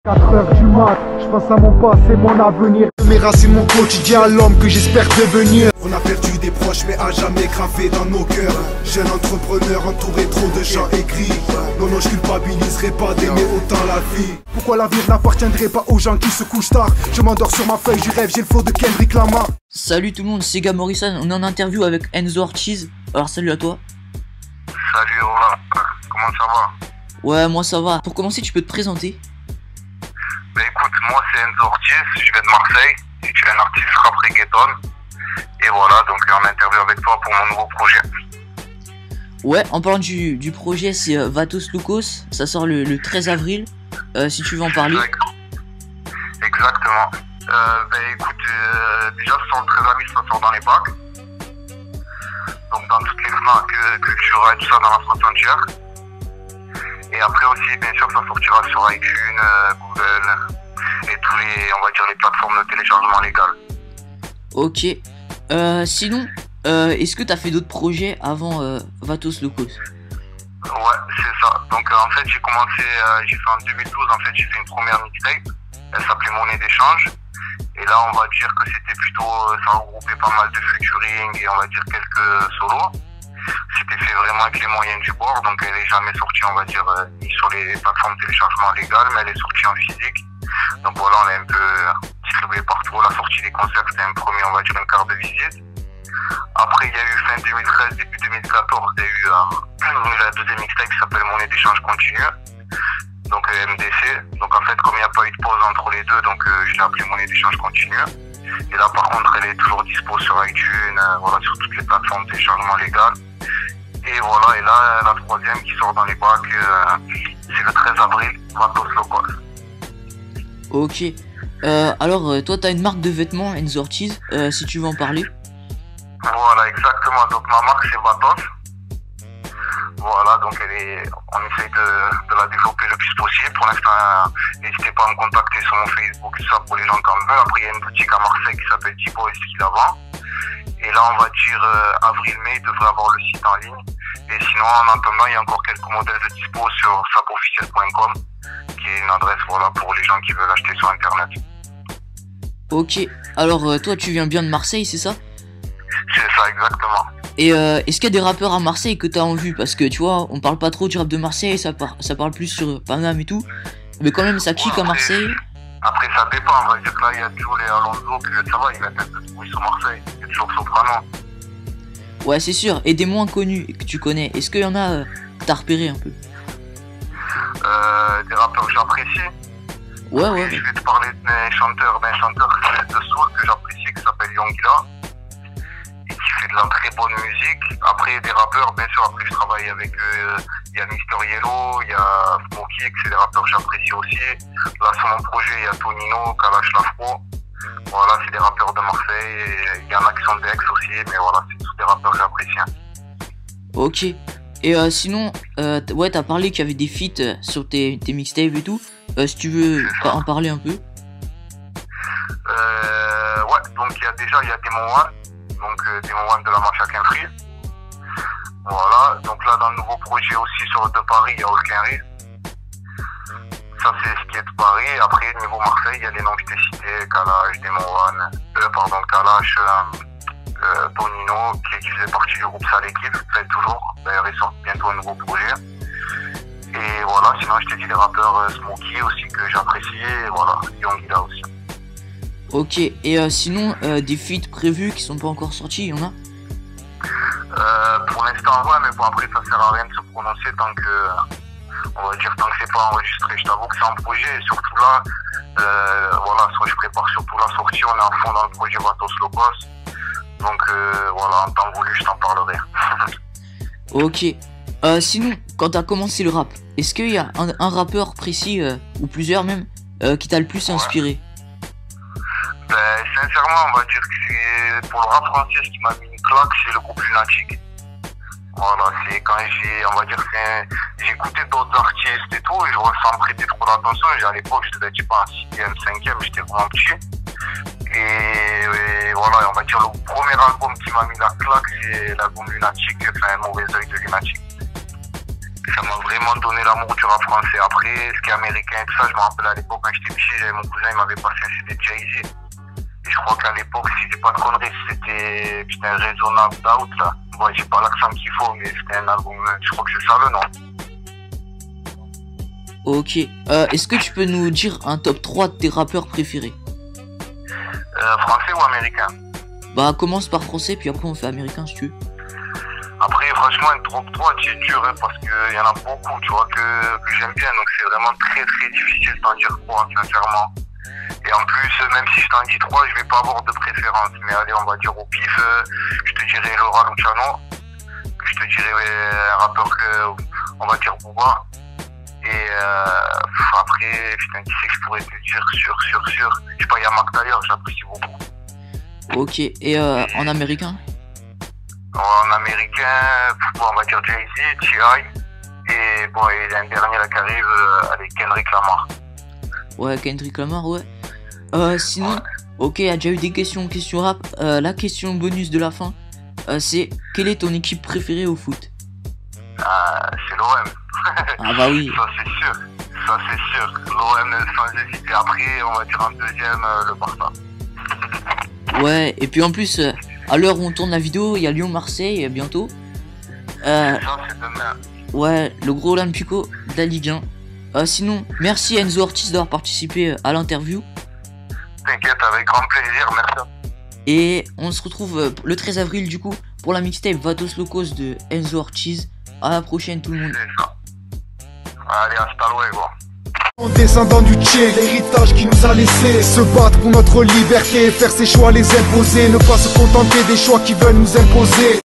4 heures du mat, je pense à mon passé, mon avenir. Mes racines, mon quotidien, l'homme que j'espère devenir. On a perdu des proches mais à jamais gravé dans nos cœurs. Jeune entrepreneur entouré trop de gens aigris. Non non je culpabiliserai pas d'aimer autant la vie. Pourquoi l'avenir n'appartiendrait pas aux gens qui se couchent tard? Je m'endors sur ma feuille du rêve, j'ai le flow de Kendrick Lamar. Salut tout le monde, c'est Gab Morrison, on est en interview avec Enzo Ortiz. Alors salut à toi. Salut Roland, comment ça va? Ouais, moi ça va. Pour commencer, tu peux te présenter? Bah écoute, moi c'est Enzo Ortiz, je viens de Marseille, et je suis un artiste rap reggaeton. Et voilà, donc en interview avec toi pour mon nouveau projet. Ouais, en parlant du projet, c'est Vatos Locos, ça sort le 13 avril, si tu veux en parler. Exactement. Bah écoute, déjà ça sort le 13 avril, ça sort dans les bacs. Donc dans toutes les FNAC, Cultura et tout ça dans la France entière. Et après aussi, bien sûr, ça sortira sur iTunes, Google et tous les, on va dire, les plateformes de téléchargement légal. Ok. Sinon, est-ce que t'as fait d'autres projets avant Vatos Locos? Ouais, c'est ça. Donc en fait, j'ai commencé, j'ai fait en 2012, en fait, j'ai fait une première mixtape. Elle s'appelait Monnaie d'échange. Et là, on va dire que c'était plutôt, ça regroupait pas mal de featuring et on va dire quelques solos. C'était fait vraiment avec les moyens du bord, donc elle est jamais sortie, on va dire, ni sur les plateformes de téléchargement légales, mais elle est sortie en physique. Donc voilà, on est un peu distribué partout. La sortie des concerts, c'était un premier, on va dire, une carte de visite. Après, il y a eu fin 2013, début 2014, il y a eu la deuxième mixtape qui s'appelle Monnaie d'échange continue. Donc MDC. Donc en fait, comme il n'y a pas eu de pause entre les deux, donc je l'ai appelé Monnaie d'échange continue. Et là, par contre, elle est toujours dispo sur iTunes, voilà, sur toutes les plateformes de téléchargement légal. Et voilà, et là, la troisième qui sort dans les bacs, c'est le 13 avril, Vatos Locos. Ok. Alors, toi, t'as une marque de vêtements, Enzo Ortiz, si tu veux en parler. Voilà, exactement. Donc ma marque, c'est Vatos. Voilà, donc on essaye de la développer le plus possible. Pour l'instant, n'hésitez pas à me contacter sur mon Facebook, tout ça, pour les gens qui en veulent. Après, il y a une boutique à Marseille qui s'appelle T-Boys qui la vend. Et là, on va dire avril-mai, il devrait avoir le site en ligne. Et sinon, en attendant, il y a encore quelques modèles de dispo sur sapofficiel.com, qui est une adresse, voilà, pour les gens qui veulent acheter sur Internet. Ok. Alors, toi, tu viens bien de Marseille, c'est ça? C'est ça, exactement. Et est-ce qu'il y a des rappeurs à Marseille que t'as en vue? Parce que tu vois, on parle pas trop du rap de Marseille, ça parle plus sur Paname et tout. Mais quand même, ça kick à Marseille. Après, ça dépend, on va dire que là, il y a toujours les Alonso, que ça va, ils mettent un peu de bruit sur Marseille. Il y a toujours Soprano. Ouais, c'est sûr. Et des moins connus que tu connais, est-ce qu'il y en a que t'as repéré un peu? Des rappeurs que j'apprécie. Ouais, Après, ouais. je vais te parler d'un chanteur de soul que j'apprécie, qui s'appelle Yongila. Et qui fait de la très bonne musique. Après, des rappeurs, bien sûr, après je travaille avec il y a Mister Yellow, il y a Smokey, que c'est des rappeurs que j'apprécie aussi. Là, sur mon projet, il y a Tonino, Kalash Lafro. Voilà, c'est des rappeurs de Marseille. Et il y en a qui sont d'Aix aussi, mais voilà, c'est tous des rappeurs que j'apprécie. Ok. Et sinon, ouais, t'as parlé qu'il y avait des feats sur tes mixtapes et tout. Si tu veux en parler un peu. Ouais, donc il y a Demon One. Donc Demon One de la Machakin Free. Voilà, donc là dans le nouveau projet aussi sur de Paris, il y a Olkenry. Ça c'est ce qui est de Paris. Après niveau Marseille, il y a les noms que je t'ai cités, Kalash, Demon One, Kalash, Tonino, qui faisait partie du groupe Sale Équipe, fait toujours. D'ailleurs il sort bientôt un nouveau projet. Et voilà, sinon je t'ai dit les rappeurs Smokey aussi que j'apprécie, et voilà, Yongila aussi. Ok, et sinon, des feats prévus qui sont pas encore sortis, il y en a? Pour l'instant, ouais, mais bon, après, ça sert à rien de se prononcer tant que, on va dire, tant que c'est pas enregistré. Je t'avoue que c'est un projet, et surtout là, voilà, soit je prépare surtout la sortie, on est à fond dans le projet Vatos Locos. Donc, voilà, en temps voulu, je t'en parlerai. Ok. Sinon, quand t'as commencé le rap, est-ce qu'il y a un rappeur précis, ou plusieurs même, qui t'a le plus inspiré? Ben, sincèrement, on va dire que c'est pour le rap français, ce qui m'a mis une claque, c'est le groupe Lunatic. Voilà, c'est quand on va dire que j'ai écouté d'autres artistes et tout, et je sans prêter trop d'attention. À l'époque, j'étais pas en 6e, 5e, j'étais vraiment petit. Et voilà, on va dire le premier album qui m'a mis la claque, c'est l'album Lunatic, enfin, Mauvais Oeil de Lunatic. Ça m'a vraiment donné l'amour du rap français. Après, ce qui est américain et tout ça, je me rappelle à l'époque quand j'étais petit, j'avais mon cousin, il m'avait passé un CD de Jay-Z. Et je crois qu'à l'époque, si je dis pas de conneries, c'était un Reasonable Doubt là. Bon, j'ai pas l'accent qu'il faut, mais c'était un album, je crois que c'est ça le nom. Ok. Est-ce que tu peux nous dire un top 3 de tes rappeurs préférés? Français ou américain? Bah, commence par français, puis après on fait américain si tu veux. Après, franchement, un top 3, c'est dur, hein, parce qu'il y en a beaucoup, tu vois, que j'aime bien. Donc, c'est vraiment très, très difficile d'en dire 3, sincèrement. Et en plus, même si je t'en dis 3, je vais pas avoir de préférence. Mais allez, on va dire au pif, je te dirais Laura Luciano. Je te dirais un rappeur que, on va dire Booba. Et après, putain, qui c'est que je pourrais te dire sûr. Je sais pas, il y a Mac d'ailleurs, j'apprécie beaucoup. Ok, et en américain? En américain, bon, on va dire Jay-Z, T.I. Et bon, il y a un dernier là qui arrive avec Kendrick Lamar. Ouais, Kendrick Lamar, ouais. Sinon, ouais. Ok, il y a déjà eu des questions rap. La question bonus de la fin, c'est quelle est ton équipe préférée au foot? C'est l'OM. Ah bah oui. Ça c'est sûr. L'OM sans hésiter. Après, on va dire en deuxième, le Barça. Ouais, et puis en plus, à l'heure où on tourne la vidéo, il y a Lyon-Marseille bientôt. Ça, c'est demain. Ouais, le gros Olympico de la Ligue 1. Sinon, merci Enzo Ortiz d'avoir participé à l'interview. T'inquiète, avec grand plaisir, merci. Et on se retrouve le 13 avril du coup pour la mixtape Vatos Locos de Enzo Ortiz. À la prochaine tout le monde. C'est ça. Allez, hasta luego. En descendant du Tché, l'héritage qui nous a laissé se battre pour notre liberté, faire ses choix, les imposer, ne pas se contenter des choix qui veulent nous imposer.